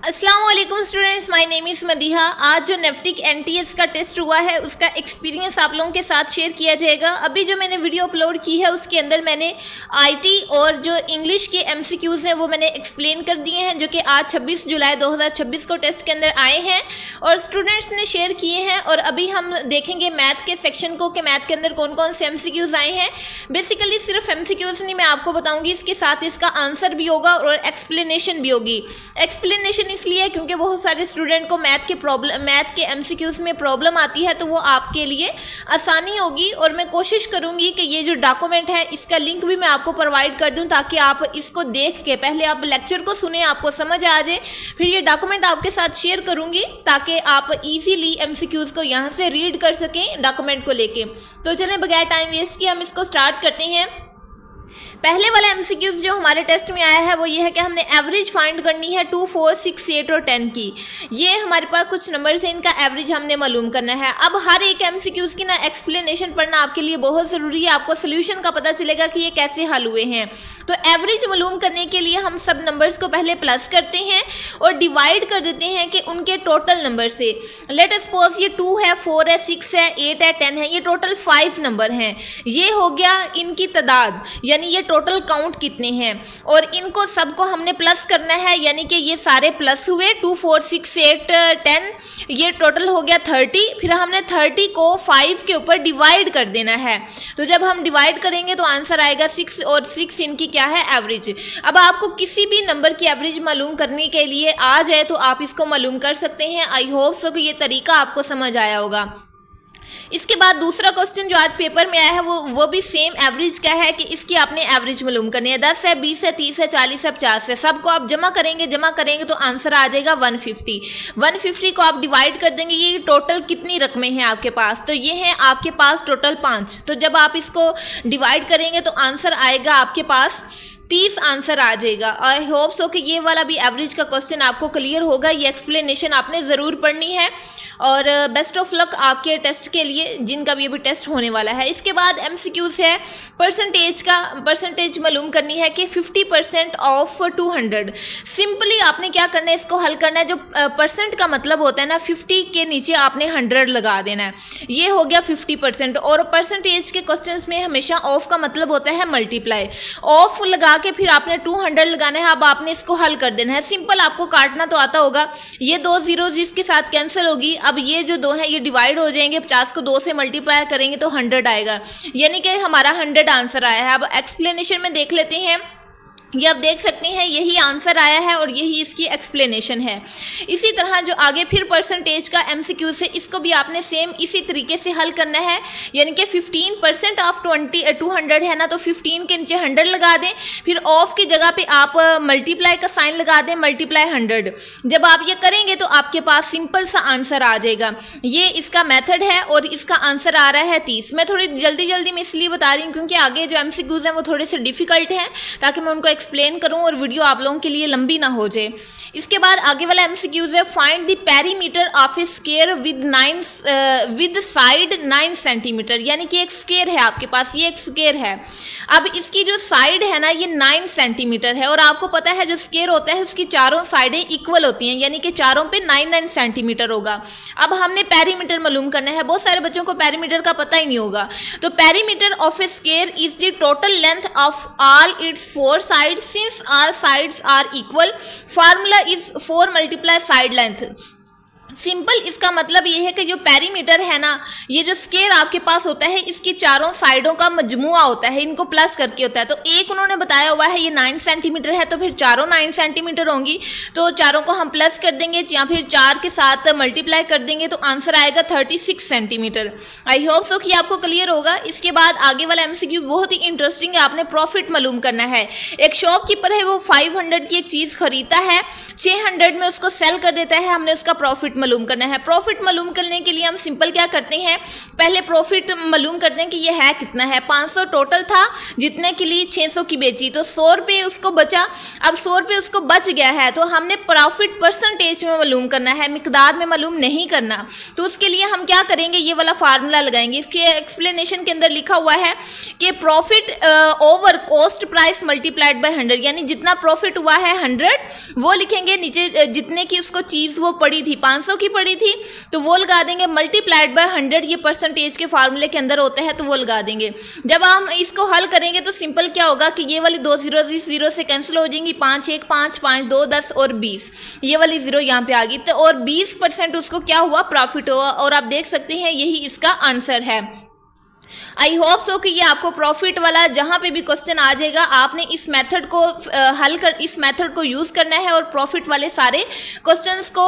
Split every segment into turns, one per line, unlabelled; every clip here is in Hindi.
अस्सलाम वालेकुम students, my name is Madiha. आज जो नेफ्टिक एनटीएस का टेस्ट हुआ है उसका एक्सपीरियंस आप लोगों के साथ शेयर किया जाएगा। अभी जो मैंने वीडियो अपलोड की है उसके अंदर मैंने आईटी और जो इंग्लिश के एमसीक्यूज़ हैं वो मैंने एक्सप्लेन कर दिए हैं, जो कि आज 26 जुलाई 2026 को टेस्ट के अंदर आए हैं और स्टूडेंट्स ने शेयर किए हैं। और अभी हम देखेंगे मैथ के सेक्शन को कि मैथ के अंदर कौन कौन से एमसीक्यूज़ आए हैं। बेसिकली सिर्फ एमसीक्यूज़ नहीं, मैं आपको बताऊँगी, इसके साथ इसका आंसर भी होगा और एक्सप्लेनेशन भी होगी। एक्सप्लेनेशन इसलिए क्योंकि बहुत सारे स्टूडेंट को मैथ के एमसीक्यूज़ में प्रॉब्लम आती है, तो वो आपके लिए आसानी होगी। और मैं कोशिश करूंगी कि ये जो डॉक्यूमेंट है इसका लिंक भी मैं आपको प्रोवाइड कर दूं, ताकि आप इसको देख के पहले आप लेक्चर को सुने, आपको समझ आ जाए, फिर ये डॉक्यूमेंट आपके साथ शेयर करूंगी ताकि आप इजीली एमसीक्यूज़ को यहाँ से रीड कर सकें डॉक्यूमेंट को लेके। तो चलें बगैर टाइम वेस्ट किए हम इसको स्टार्ट करते हैं। पहले वाला एमसीक्यूज़ जो हमारे टेस्ट में आया है वो ये है कि हमने एवरेज फाइंड करनी है 2, 4, 6, 8 और 10 की। ये हमारे पास कुछ नंबर्स हैं, इनका एवरेज हमने मालूम करना है। अब हर एक एमसीक्यूज़ की ना एक्सप्लेनेशन पढ़ना आपके लिए बहुत ज़रूरी है, आपको सोल्यूशन का पता चलेगा कि ये कैसे हल हुए हैं। तो एवरेज मालूम करने के लिए हम सब नंबर्स को पहले प्लस करते हैं और डिवाइड कर देते हैं कि उनके टोटल नंबर से। लेट अस सपोज ये 2 है, 4 है, 6 है, 8 है, 10 है, ये टोटल 5 नंबर हैं। ये हो गया इनकी तादाद, यानी ये टोटल काउंट कितने हैं, और इनको सबको हमने प्लस करना है, यानी कि ये सारे प्लस हुए 2, 4, 6, 8, 10, ये टोटल हो गया 30। फिर हमने 30 को 5 के ऊपर डिवाइड कर देना है। तो जब हम डिवाइड करेंगे तो आंसर आएगा 6, और 6 इनकी क्या है, एवरेज। अब आपको किसी भी नंबर की एवरेज मालूम करने के लिए आ जाए तो आप इसको मालूम कर सकते हैं। आई होप सो कि ये तरीका आपको समझ आया होगा। इसके बाद दूसरा क्वेश्चन जो आज पेपर में आया है वो भी सेम एवरेज का है कि इसकी आपने एवरेज मालूम करनी है। 10 है, 20 है, 30 है, 40 है, 50 है, सबको आप जमा करेंगे तो आंसर आ जाएगा 150। 150 को आप डिवाइड कर देंगे, ये टोटल कितनी रकमें हैं आपके पास, तो ये हैं आपके पास टोटल 5। तो जब आप इसको डिवाइड करेंगे तो आंसर आएगा आपके पास 30 आंसर आ जाएगा। आई होप सो कि ये वाला भी एवरेज का क्वेश्चन आपको क्लियर होगा। ये एक्सप्लेनेशन आपने ज़रूर पढ़नी है और बेस्ट ऑफ लक आपके टेस्ट के लिए, जिनका भी अभी टेस्ट होने वाला है। इसके बाद एमसीक्यूज़ है परसेंटेज का। परसेंटेज मालूम करनी है कि 50% ऑफ 200। सिंपली आपने क्या करना है, इसको हल करना है। जो परसेंट का मतलब होता है ना, 50 के नीचे आपने 100 लगा देना है, ये हो गया 50%। और परसेंटेज के क्वेश्चंस में हमेशा ऑफ का मतलब होता है मल्टीप्लाई। ऑफ लगा के फिर आपने 200 लगाना है। अब आपने इसको हल कर देना है। सिंपल, आपको काटना तो आता होगा। ये 2 जीरोज इसके साथ कैंसिल होगी। अब ये जो 2 हैं ये डिवाइड हो जाएंगे, 50 को 2 से मल्टीप्लाई करेंगे तो 100 आएगा, यानी कि हमारा 100 आंसर आया है। अब एक्सप्लेनेशन में देख लेते हैं। ये आप देख सकते हैं यही आंसर आया है और यही इसकी एक्सप्लेनेशन है। इसी तरह जो आगे फिर परसेंटेज का एमसीक्यू से, इसको भी आपने सेम इसी तरीके से हल करना है, यानी कि 15% ऑफ 200 है ना, तो 15 के नीचे 100 लगा दें, फिर ऑफ की जगह पे आप मल्टीप्लाई का साइन लगा दें, मल्टीप्लाई 100। जब आप ये करेंगे तो आपके पास सिंपल सा आंसर आ जाएगा। ये इसका मेथड है और इसका आंसर आ रहा है 30। मैं थोड़ी जल्दी में इसलिए बता रही हूँ क्योंकि आगे जो एमसीक्यूज हैं वो थोड़े से डिफिकल्ट हैं, ताकि मैं उनको एक्सप्लेन करूं और वीडियो आप लोगों के लिए लंबी ना हो जाए। इसके बाद आगे वाला एमसीक्यूज है find the perimeter of A square with side 9 centimetre. यानी कि एक स्क्वायर है आपके पास, ये एक स्क्वायर है। अब इसकी जो साइड है ना ये 9 सेंटीमीटर है, और आपको पता है जो स्क्वायर होता है उसकी चारों साइडें इक्वल होती हैं, यानी कि चारों पे 9 सेंटीमीटर होगा। अब हमने पेरीमीटर मालूम करना है। बहुत सारे बच्चों को पेरीमीटर का पता ही नहीं होगा। तो perimeter of A square is the total length of all it's 4 sides since all sides are equal. Formula is 4 multiply side length. Simple इसका मतलब ये है कि जो पेरीमीटर है ना, ये जो स्क्वायर आपके पास होता है इसकी चारों साइडों का मजमुआ होता है, इनको प्लस करके होता है। तो एक उन्होंने बताया हुआ है ये 9 सेंटीमीटर है, तो फिर चारों 9 सेंटीमीटर होंगी, तो चारों को हम प्लस कर देंगे या फिर 4 के साथ मल्टीप्लाई कर देंगे तो आंसर आएगा 36 सेंटीमीटर। आई होप सो कि आपको क्लियर होगा। इसके बाद आगे वाला एमसीक्यू बहुत ही इंटरेस्टिंग है। आपने प्रॉफिट मालूम करना है। एक शॉपकीपर है, वो 500 की एक चीज़ खरीदता है, 600 में उसको सेल कर देता है, हमने उसका प्रॉफिट मालूम करना है। प्रॉफिट मालूम करने के लिए हम सिंपल क्या करते हैं, पहले प्रॉफिट मालूम करते हैं कि ये है कितना है। 500 टोटल था, जितने के लिए 600 की बेची, तो 100 रुपये उसको बचा। अब 100 रुपये उसको बच गया है, तो हमने प्रॉफिट परसेंटेज में मालूम करना है, मिकदार में मालूम नहीं करना। तो उसके लिए हम क्या करेंगे, ये वाला फार्मूला लगाएंगे। इसके एक्सप्लेनेशन के अंदर लिखा हुआ है कि profit over cost price multiplied by 100, यानी जितना प्रॉफिट हुआ है 100 वो लिखेंगे, नीचे जितने की उसको चीज़ वो पड़ी थी 500 की पड़ी थी तो वो लगा देंगे, मल्टीप्लाइड बाय 100 ये परसेंटेज के फार्मूले के अंदर होता है तो वो लगा देंगे। जब हम इसको हल करेंगे तो सिंपल क्या होगा कि ये वाली 2 जीरो जीरो से कैंसिल हो जाएंगी, 5 1 5 5 2 10 और 20, ये वाली जीरो यहाँ पे आ गई, तो और 20% उसको क्या हुआ, प्रॉफिट हुआ। और आप देख सकते हैं यही इसका आंसर है। आई होप सो कि ये आपको प्रॉफिट वाला जहाँ पे भी क्वेश्चन आ जाएगा आपने इस मेथड को इस मेथड को यूज़ करना है और प्रॉफिट वाले सारे क्वेश्चंस को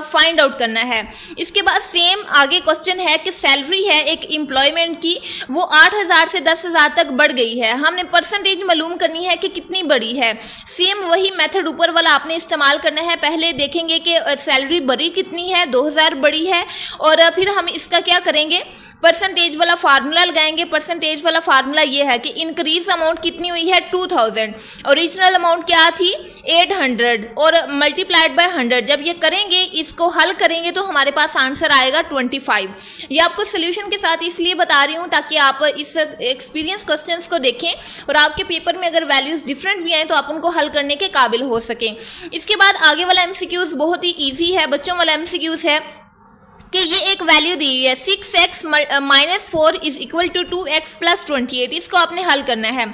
फाइंड आउट करना है। इसके बाद सेम आगे क्वेश्चन है कि सैलरी है एक एम्प्लॉयमेंट की, वो 8000 से 10,000 तक बढ़ गई है, हमने परसेंटेज मालूम करनी है कि कितनी बढ़ी है। सेम वही मेथड ऊपर वाला आपने इस्तेमाल करना है। पहले देखेंगे कि सैलरी बढ़ी कितनी है, 2000 बढ़ी है, और फिर हम इसका क्या करेंगे, परसेंटेज वाला फार्मूला लगाएंगे। परसेंटेज वाला फार्मूला ये है कि इंक्रीज अमाउंट कितनी हुई है 2000, ओरिजिनल अमाउंट क्या थी 800 और मल्टीप्लाइड बाय 100। जब ये करेंगे, इसको हल करेंगे तो हमारे पास आंसर आएगा 25। ये आपको सोल्यूशन के साथ इसलिए बता रही हूँ ताकि आप इस एक्सपीरियंस क्वेश्चंस को देखें और आपके पेपर में अगर वैल्यूज डिफरेंट भी आए तो आप उनको हल करने के काबिल हो सकें। इसके बाद आगे वाला MCQs बहुत ही ईजी है, बच्चों वाला MCQs है कि ये एक वैल्यू दी है 6x - 4 is equal to 2x + 28। इसको आपने हल करना है।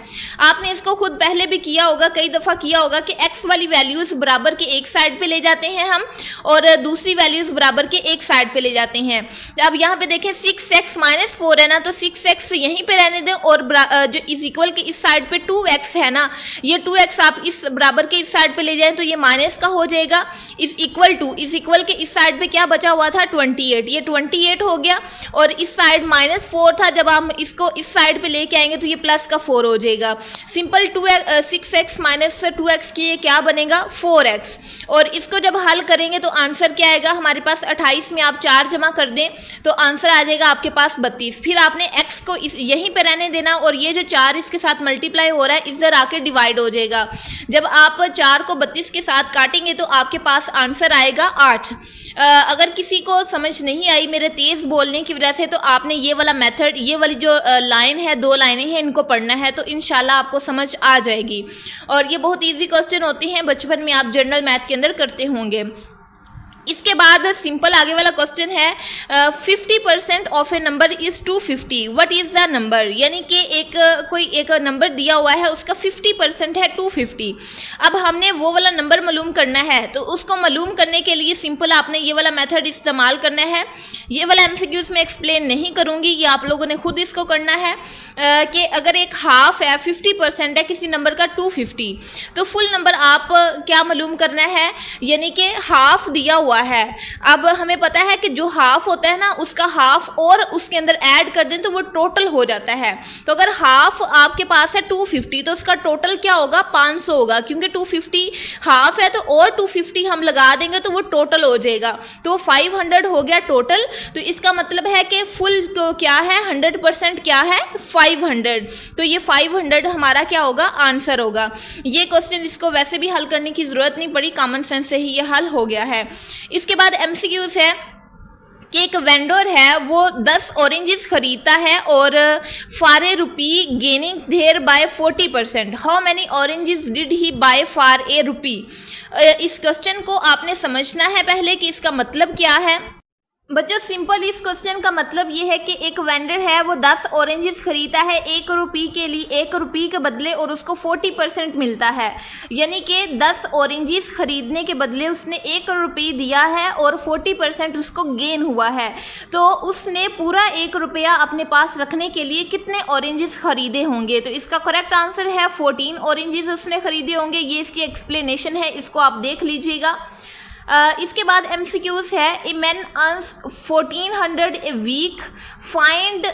आपने इसको खुद पहले भी किया होगा, कई दफ़ा किया होगा कि x वाली वैल्यूज़ बराबर के एक साइड पे ले जाते हैं हम और दूसरी वैल्यूज़ बराबर के एक साइड पे ले जाते हैं। अब यहाँ पे देखें 6x - 4 है ना, तो 6x यहीं पे रहने दें और जो इज इक्वल के इस साइड पे 2x है ना, ये 2x आप इस बराबर के इस साइड पे ले जाएं तो ये माइनस का हो जाएगा। इज इक्वल के इस साइड पे क्या बचा हुआ था 28, ये 28 हो गया और इस साइड -4 था, जब हम इसको इस साइड पे लेके आएंगे तो ये प्लस का 4 हो जाएगा। सिंपल 6x - 2x की ये क्या बनेगा 4x, और इसको जब हल करेंगे तो आंसर क्या आएगा हमारे पास 28 में आप 4 जमा कर दें तो आंसर आ जाएगा आपके पास 32। फिर आपने x को यहीं पे रहने देना और ये जो 4 इसके साथ मल्टीप्लाई हो रहा है इधर आके डिवाइड हो जाएगा। जब आप 4 को 32 के साथ काटेंगे तो आपके पास आंसर आएगा 8। अगर किसी को समझ नहीं आई मेरे तेज़ बोलने की वजह से तो आपने ये वाला मेथड, ये वाली जो लाइन है, 2 लाइनें हैं, इनको पढ़ना है तो इंशाल्लाह आपको समझ आ जाएगी। और ये बहुत इजी क्वेश्चन होते हैं, बचपन में आप जनरल मैथ के अंदर करते होंगे। इसके बाद सिंपल आगे वाला क्वेश्चन है 50% of A number is 250, what is the number, यानी कि कोई एक नंबर दिया हुआ है उसका 50% है 250। अब हमने वो वाला नंबर मालूम करना है तो उसको मालूम करने के लिए सिंपल आपने ये वाला मेथड इस्तेमाल करना है। ये वाला MCQs में एक्सप्लेन नहीं करूँगी, ये आप लोगों ने खुद इसको करना है कि अगर एक हाफ है 50% है किसी नंबर का 250 तो फुल नंबर आप क्या मालूम करना है, यानी कि हाफ दिया हुआ है। अब हमें पता है कि जो हाफ होता है ना उसका हाफ और उसके अंदर ऐड कर दें तो वो टोटल हो जाता है। तो अगर हाफ आपके पास है 250 तो उसका टोटल क्या होगा 500 होगा, क्योंकि 250 हाफ है तो और 250 हम लगा देंगे तो वो टोटल हो जाएगा, तो 500 हो गया टोटल। तो इसका मतलब है कि फुल तो क्या है 100% क्या है 500, तो ये 500 हमारा क्या होगा आंसर होगा। ये क्वेश्चन इसको वैसे भी हल करने की ज़रूरत नहीं पड़ी, कॉमन सेंस से ही ये हल हो गया है। इसके बाद MCQs है कि एक वेंडर है वो 10 ऑरेंजेस खरीदता है और for a rupee gaining thereby 40%, how many oranges did he buy for a rupee. इस क्वेश्चन को आपने समझना है पहले कि इसका मतलब क्या है। बच्चों सिंपल इस क्वेश्चन का मतलब ये है कि एक वेंडर है वो 10 ऑरेंजेस खरीदता है 1 रुपये के लिए, 1 रुपये के बदले और उसको 40% मिलता है, यानी कि 10 ऑरेंजेस खरीदने के बदले उसने 1 रुपये दिया है और 40% उसको गेन हुआ है। तो उसने पूरा 1 रुपया अपने पास रखने के लिए कितने ऑरेंजेस खरीदे होंगे, तो इसका करेक्ट आंसर है 14 ऑरेंजेस उसने खरीदे होंगे। ये इसकी एक्सप्लेनेशन है, इसको आप देख लीजिएगा। इसके बाद MCQs है, a man earns 1400 a week, find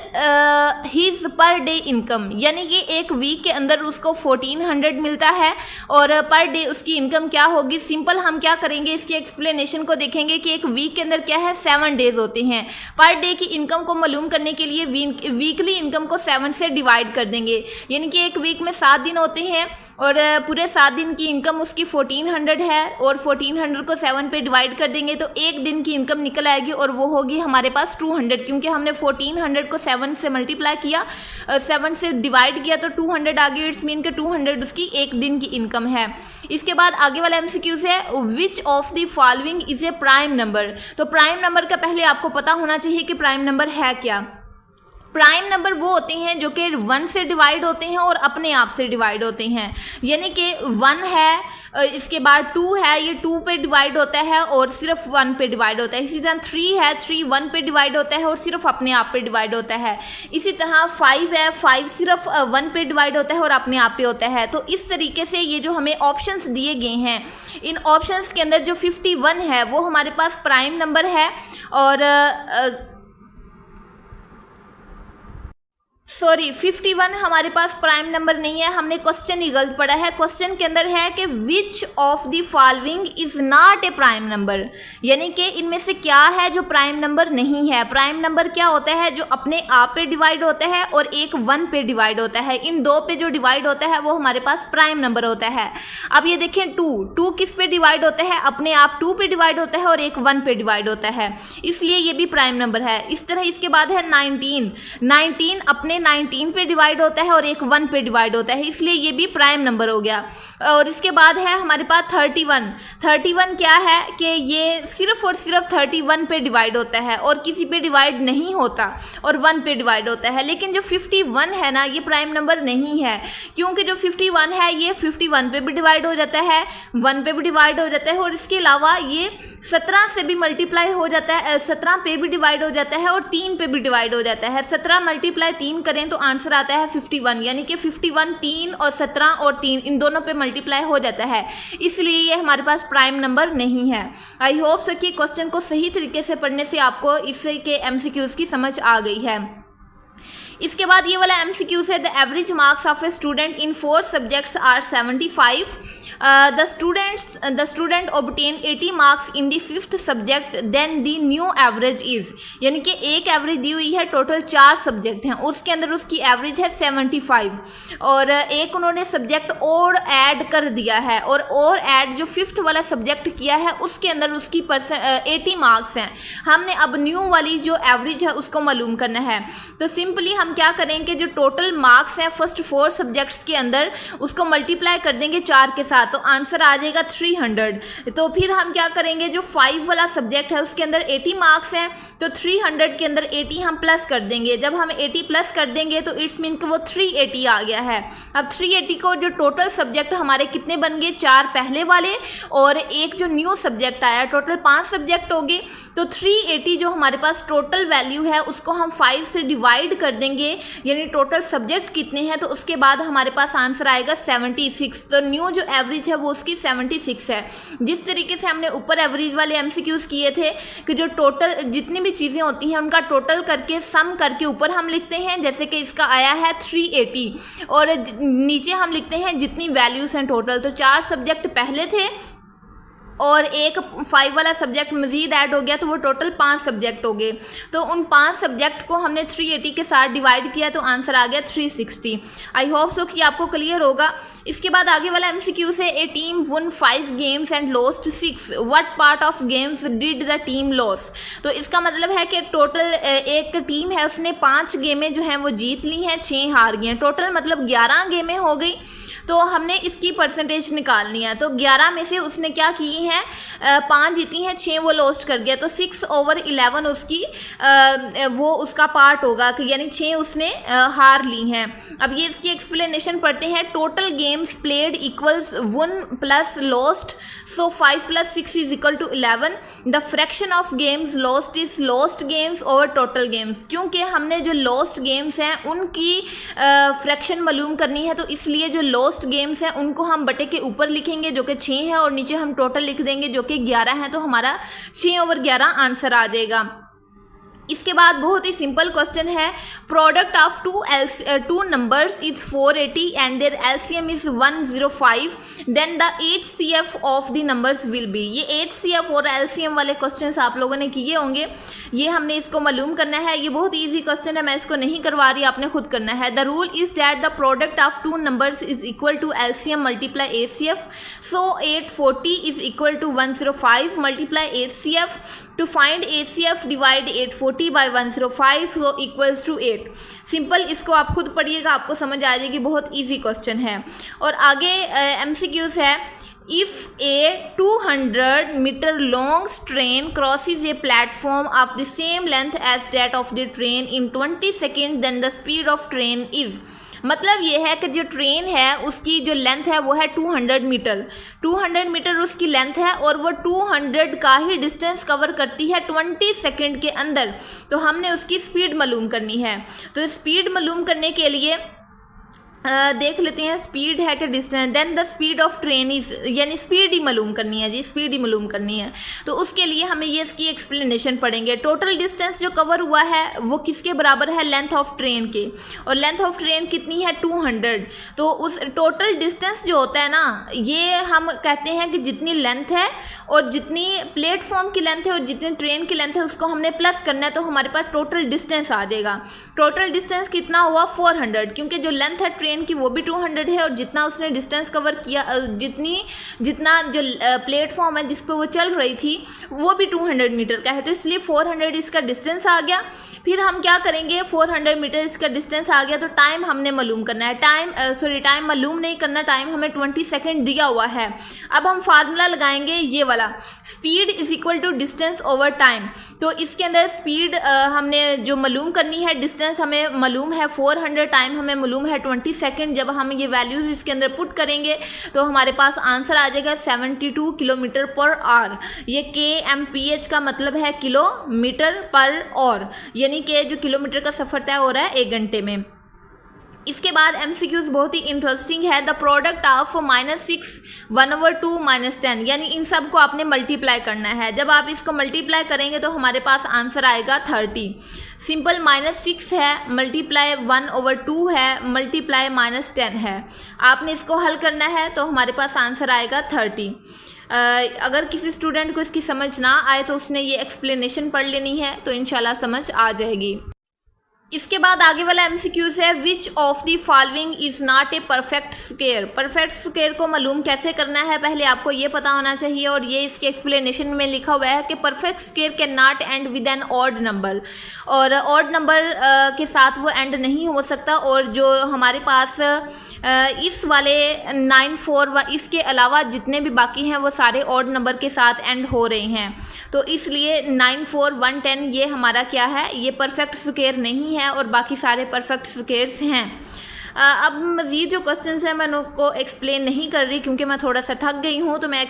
his per day income, यानी कि एक वीक के अंदर उसको 1400 मिलता है और पर डे उसकी इनकम क्या होगी। सिंपल हम क्या करेंगे, इसकी एक्सप्लेनेशन को देखेंगे कि एक वीक के अंदर क्या है 7 डेज होते हैं। पर डे की इनकम को मालूम करने के लिए वीकली इनकम को 7 से डिवाइड कर देंगे, यानी कि एक वीक में 7 दिन होते हैं और पूरे 7 दिन की इनकम उसकी 1400 है और 1400 को 7 पे डिवाइड कर देंगे तो एक दिन की इनकम निकल आएगी और वो होगी हमारे पास 200, क्योंकि हमने 1400 को 7 से मल्टीप्लाई किया, 7 से डिवाइड किया तो 200 आ गया। इट्स मीन के 200 उसकी एक दिन की इनकम है। इसके बाद आगे वाला MCQs है, which of the following is a prime number. तो प्राइम नंबर का पहले आपको पता होना चाहिए कि प्राइम नंबर है क्या। प्राइम नंबर वो होते हैं जो कि 1 से डिवाइड होते हैं और अपने आप से डिवाइड होते हैं, यानी कि 1 है, इसके बाद 2 है, ये 2 पे डिवाइड होता है और सिर्फ 1 पे डिवाइड होता है। इसी तरह 3 है, 3 1 पे डिवाइड होता है और सिर्फ अपने आप पे डिवाइड होता है। इसी तरह 5 है, 5 सिर्फ 1 पे डिवाइड होता है और अपने आप पे होता है। तो इस तरीके से ये जो हमें ऑप्शंस दिए गए हैं, इन ऑप्शंस के अंदर जो 51 है वो हमारे पास प्राइम नंबर है और 51 हमारे पास प्राइम नंबर नहीं है, हमने क्वेश्चन ही गलत पढ़ा है। क्वेश्चन के अंदर है कि which of the following is not a prime number, यानी कि इनमें से क्या है जो प्राइम नंबर नहीं है। प्राइम नंबर क्या होता है, जो अपने आप पे डिवाइड होता है और एक 1 पे डिवाइड होता है। इन दो पे जो डिवाइड होता है वो हमारे पास प्राइम नंबर होता है। अब ये देखें 2 किस पे डिवाइड होता है, अपने आप 2 पे डिवाइड होता है और एक 1 पे डिवाइड होता है, इसलिए ये भी प्राइम नंबर है। इस तरह इसके बाद है 19 अपने 19 पे डिवाइड होता है और एक 1 पे डिवाइड होता है, इसलिए ये भी प्राइम नंबर हो गया। और इसके बाद है हमारे पास 31 क्या है कि ये सिर्फ और सिर्फ 31 पे डिवाइड होता है और किसी पे डिवाइड नहीं होता और 1 पे डिवाइड होता है। लेकिन जो 51 है ना, ये प्राइम नंबर नहीं है, क्योंकि जो 51 है ये 51 पे भी डिवाइड हो जाता है, 1 पे भी डिवाइड हो जाता है और इसके अलावा ये 17 से भी मल्टीप्लाई हो जाता है, 17 पे भी डिवाइड हो जाता है और 3 पे भी डिवाइड हो जाता है। 17 मल्टीप्लाई 3 करें तो आंसर आता है 51, यानी कि 51 3 और 17 और 3 इन दोनों पे मल्टीप्लाई हो जाता है, इसलिए ये हमारे पास प्राइम नंबर नहीं है। आई होप सो कि क्वेश्चन को सही तरीके से पढ़ने से आपको इससे के MCQs की समझ आ गई है। इसके बाद ये वाला MCQs है, the average marks of a student in 4 subjects are 75। The student obtain 80 marks in the 5th subject, then the new average is, यानी कि एक एवरेज दी हुई है, टोटल 4 सब्जेक्ट हैं, उसके अंदर उसकी एवरेज है 75 और एक उन्होंने सब्जेक्ट और ऐड कर दिया है और ऐड जो 5th वाला सब्जेक्ट किया है उसके अंदर उसकी 80 मार्क्स हैं। हमने अब न्यू वाली जो एवरेज है उसको मालूम करना है, तो सिंपली हम क्या करेंगे, जो टोटल मार्क्स हैं फर्स्ट 4 सब्जेक्ट्स के अंदर उसको मल्टीप्लाई कर देंगे 4 के साथ, तो आंसर आ जाएगा 300। तो फिर हम क्या करेंगे, जो 5 वाला सब्जेक्ट है उसके अंदर 80 मार्क्स हैं, तो 300 के अंदर 80 हम प्लस कर देंगे। जब हम 80 प्लस कर देंगे तो इट्स मीन कि वो 380 आ गया है। अब 380 को जो टोटल सब्जेक्ट हमारे कितने बन गए, 4 पहले वाले और एक जो न्यू सब्जेक्ट आया, टोटल 5 सब्जेक्ट हो गए। तो 380 जो हमारे पास टोटल वैल्यू है उसको हम 5 से डिवाइड कर देंगे, यानी टोटल सब्जेक्ट कितने हैं, तो उसके बाद हमारे पास आंसर आएगा 76। तो न्यू जो एवरेज है वो उसकी 76 है। जिस तरीके से हमने ऊपर एवरेज वाले MCQs किए थे कि जो टोटल जितनी भी चीज़ें होती हैं उनका टोटल करके सम करके ऊपर हम लिखते हैं, जैसे कि इसका आया है 380 और नीचे हम लिखते हैं जितनी वैल्यूज़ हैं टोटल। तो 4 सब्जेक्ट पहले थे और एक 5 वाला सब्जेक्ट मज़ीद ऐड हो गया, तो वो टोटल 5 सब्जेक्ट हो गए। तो उन 5 सब्जेक्ट को हमने 380 के साथ डिवाइड किया तो आंसर आ गया 360। आई होप सो कि आपको क्लियर होगा। इसके बाद आगे वाला MCQ से, a team won 5 games and lost 6, what part of games did the team loss. तो इसका मतलब है कि टोटल एक टीम है उसने 5 गेमें जो हैं वो जीत ली हैं, 6 हार गई हैं, टोटल मतलब 11 गेमें हो गई। तो हमने इसकी परसेंटेज निकालनी है, तो 11 में से उसने क्या की हैं, 5 जीती हैं, 6 वो लॉस्ट कर गया, तो 6/11 उसकी वो उसका पार्ट होगा कि यानी 6 उसने हार ली हैं। अब ये इसकी एक्सप्लेनेशन पढ़ते हैं, total games played equals 1 plus lost, so 5 + 6 = 11। The fraction of games lost is lost games over total games, क्योंकि हमने जो लॉस्ट गेम्स हैं उनकी फ्रैक्शन मालूम करनी है, तो इसलिए जो लॉस्ट मोस्ट गेम्स हैं उनको हम बटे के ऊपर लिखेंगे जो कि 6 है, और नीचे हम टोटल लिख देंगे जो कि 11 है, तो हमारा 6/11 आंसर आ जाएगा। इसके बाद बहुत ही सिंपल क्वेश्चन है, product of two numbers is 480 and their LCM is 105, then the HCF of the numbers will be. ये HCF और LCM वाले क्वेश्चंस आप लोगों ने किए होंगे, ये हमने इसको मालूम करना है। ये बहुत इजी क्वेश्चन है, मैं इसको नहीं करवा रही, आपने खुद करना है। The rule is that the product of two numbers is equal to LCM multiply HCF, so 840 is equal to 105 multiply HCF। To find HCF divide 840 by 105 so equals to 8। Simple, इसको आप खुद पढ़िएगा, आपको समझ आ जाएगी, बहुत इजी क्वेश्चन है। और आगे MCQs है, if a 200 meter long train crosses a platform of the same length as that of the train in 20 seconds then the speed of train is। मतलब ये है कि जो ट्रेन है उसकी जो लेंथ है वो है 200 मीटर, 200 मीटर उसकी लेंथ है, और वो 200 का ही डिस्टेंस कवर करती है 20 सेकंड के अंदर। तो हमने उसकी स्पीड मालूम करनी है। तो स्पीड मालूम करने के लिए देख लेते हैं, स्पीड है कि distance, then the speed of train is, यानी स्पीड ही मालूम करनी है जी, स्पीड ही मालूम करनी है। तो उसके लिए हमें ये इसकी एक्सप्लेनेशन पढ़ेंगे। टोटल डिस्टेंस जो कवर हुआ है वो किसके बराबर है, लेंथ ऑफ ट्रेन के, और लेंथ ऑफ ट्रेन कितनी है 200। तो उस टोटल डिस्टेंस जो होता है ना, ये हम कहते हैं कि जितनी लेंथ है और जितनी प्लेटफॉर्म की लेंथ है और जितनी ट्रेन की लेंथ है उसको हमने प्लस करना है, तो हमारे पास टोटल डिस्टेंस आ जाएगा। टोटल डिस्टेंस कितना हुआ 400, क्योंकि जो लेंथ है ट्रेन की वो भी 200 है, और जितना उसने डिस्टेंस कवर किया, जितना जो प्लेटफॉर्म है जिस पे वो चल रही थी वो भी 200 मीटर का है, तो इसलिए 400 इसका डिस्टेंस आ गया। फिर हम क्या करेंगे, 400 मीटर इसका डिस्टेंस आ गया तो टाइम हमने मालूम करना है। टाइम मालूम नहीं करना, टाइम हमें 20 सेकेंड दिया हुआ है। अब हम फार्मूला लगाएंगे ये वाला, speed is equal to distance over time. तो इसके अंदर स्पीड हमने जो मालूम करनी है, डिस्टेंस हमें मालूम है 400, टाइम हमें मालूम है 20 सेकेंड। जब हम ये वैल्यूज़ इसके अंदर पुट करेंगे तो हमारे पास आंसर आ जाएगा 72 किलोमीटर पर आवर। ये kmph का मतलब है किलोमीटर पर आवर, यानी कि जो किलोमीटर का सफ़र तय हो रहा है 1 घंटे में। इसके बाद MCQs बहुत ही इंटरेस्टिंग है। द प्रोडक्ट ऑफ -6 1/2 -10, यानी इन सब को आपने मल्टीप्लाई करना है। जब आप इसको मल्टीप्लाई करेंगे तो हमारे पास आंसर आएगा 30। सिंपल, -6 है मल्टीप्लाई 1/2 है मल्टीप्लाई -10 है। आपने इसको हल करना है तो हमारे पास आंसर आएगा 30। अगर किसी स्टूडेंट को इसकी समझ ना आए तो उसने ये एक्सप्लेनेशन पढ़ लेनी है, तो इंशाल्लाह समझ आ जाएगी। इसके बाद आगे वाला MCQs है, which of the following is not a perfect square. Perfect square को मालूम कैसे करना है, पहले आपको ये पता होना चाहिए, और ये इसके एक्सप्लेनेशन में लिखा हुआ है कि perfect square can not end with an odd number, और ऑड नंबर के साथ वो एंड नहीं हो सकता। और जो हमारे पास इस वाले 9 4 व इसके अलावा जितने भी बाकी हैं वो सारे ऑड नंबर के साथ एंड हो रहे हैं, तो इसलिए 9 4 1 10 ये हमारा क्या है, ये परफेक्ट स्क्वायर नहीं है, और बाकी सारे परफेक्ट स्क्वायर्स हैं। अब मज़ीद जो क्वेश्चंस हैं मैं उनको एक्सप्लेन नहीं कर रही क्योंकि मैं थोड़ा सा थक गई हूँ, तो मैं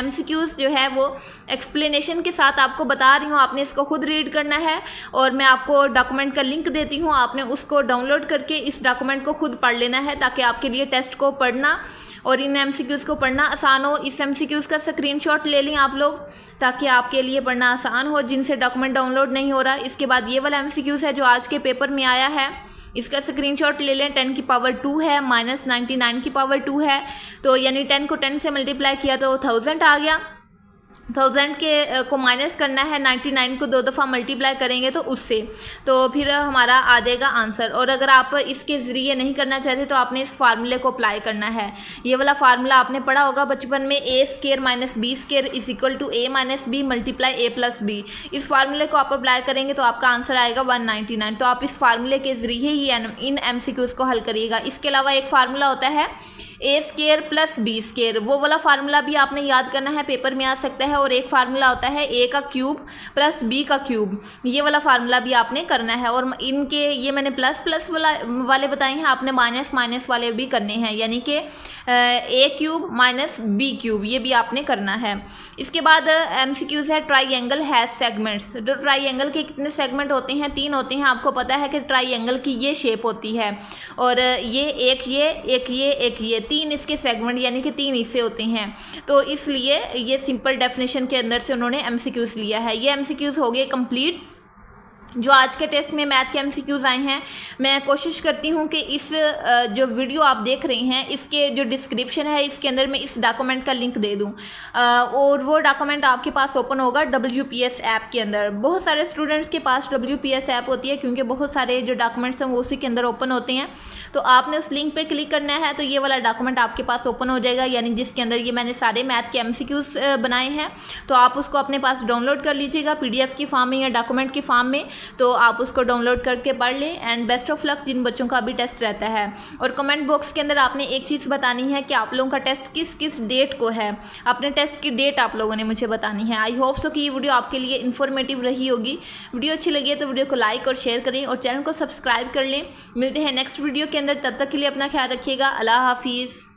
MCQs जो है वो एक्सप्लेनेशन के साथ आपको बता रही हूँ। आपने इसको खुद रीड करना है, और मैं आपको डॉक्यूमेंट का लिंक देती हूँ, आपने उसको डाउनलोड करके इस डॉक्यूमेंट को खुद पढ़ लेना है, ताकि आपके लिए टेस्ट को पढ़ना और इन MCQs को पढ़ना आसान हो। इस MCQs का स्क्रीनशॉट ले लें आप लोग, ताकि आपके लिए पढ़ना आसान हो जिनसे डॉक्यूमेंट डाउनलोड नहीं हो रहा। इसके बाद ये वाला MCQs है जो आज के पेपर में आया है, इसका स्क्रीनशॉट ले लें। 10 की पावर 2 है, -99 की पावर 2 है, तो यानी 10 को 10 से मल्टीप्लाई किया तो 1000 आ गया। 1000 के को माइनस करना है, 99 को 2 दफ़ा मल्टीप्लाई करेंगे तो उससे, तो फिर हमारा आ जाएगा आंसर। और अगर आप इसके ज़रिए नहीं करना चाहते तो आपने इस फार्मूले को अप्लाई करना है। ये वाला फार्मूला आपने पढ़ा होगा बचपन में, a² - b² is equal to a - b multiply a + b। इस फार्मूले को आप अप्लाई करेंगे तो आपका आंसर आएगा 199। तो आप इस फार्मूले के ज़रिए ही इन MCQs को हल करिएगा। इसके अलावा एक फार्मूला होता है a² + b², वो वाला फार्मूला भी आपने याद करना है, पेपर में आ सकता है। और एक फार्मूला होता है a³ + b³, ये वाला फार्मूला भी आपने करना है। और इनके ये मैंने प्लस वाले बताए हैं, आपने माइनस वाले भी करने हैं, यानी कि a³ - b³, ये भी आपने करना है। इसके बाद MCQs है, ट्राइंगल हैज सेगमेंट्स। तो ट्राइंगल के कितने सेगमेंट होते हैं, 3 होते हैं। आपको पता है कि ट्राइंगल की ये शेप होती है, और ये एक ये 3 इसके सेगमेंट यानी कि 3 हिस्से होते हैं, तो इसलिए ये सिंपल डेफिनेशन के अंदर से उन्होंने MCQs लिया है। ये MCQs हो गए कंप्लीट। जो आज के टेस्ट में मैथ के MCQs आए हैं, मैं कोशिश करती हूँ कि इस जो वीडियो आप देख रहे हैं इसके जो डिस्क्रिप्शन है इसके अंदर मैं इस डॉक्यूमेंट का लिंक दे दूँ, और वो डॉक्यूमेंट आपके पास ओपन होगा WPS ऐप के अंदर। बहुत सारे स्टूडेंट्स के पास WPS ऐप होती है क्योंकि बहुत सारे जो डॉक्यूमेंट्स हैं वो उसी के अंदर ओपन होते हैं, तो आपने उस लिंक पे क्लिक करना है तो ये वाला डॉक्यूमेंट आपके पास ओपन हो जाएगा, यानी जिसके अंदर ये मैंने सारे मैथ के MCQs बनाए हैं। तो आप उसको अपने पास डाउनलोड कर लीजिएगा PDF की फॉर्म में या डॉक्यूमेंट की फॉर्म में, तो आप उसको डाउनलोड करके पढ़ लें। एंड बेस्ट ऑफ लक जिन बच्चों का अभी टेस्ट रहता है। और कमेंट बॉक्स के अंदर आपने एक चीज़ बतानी है कि आप लोगों का टेस्ट किस किस डेट को है, अपने टेस्ट की डेट आप लोगों ने मुझे बतानी है। आई होप सो कि ये वीडियो आपके लिए इन्फॉर्मेटिव रही होगी। वीडियो अच्छी लगी है तो वीडियो को लाइक और शेयर करें और चैनल को सब्सक्राइब कर लें। मिलते हैं नेक्स्ट वीडियो के अंदर, तब तक के लिए अपना ख्याल रखिएगा। अल्लाह हाफिज़।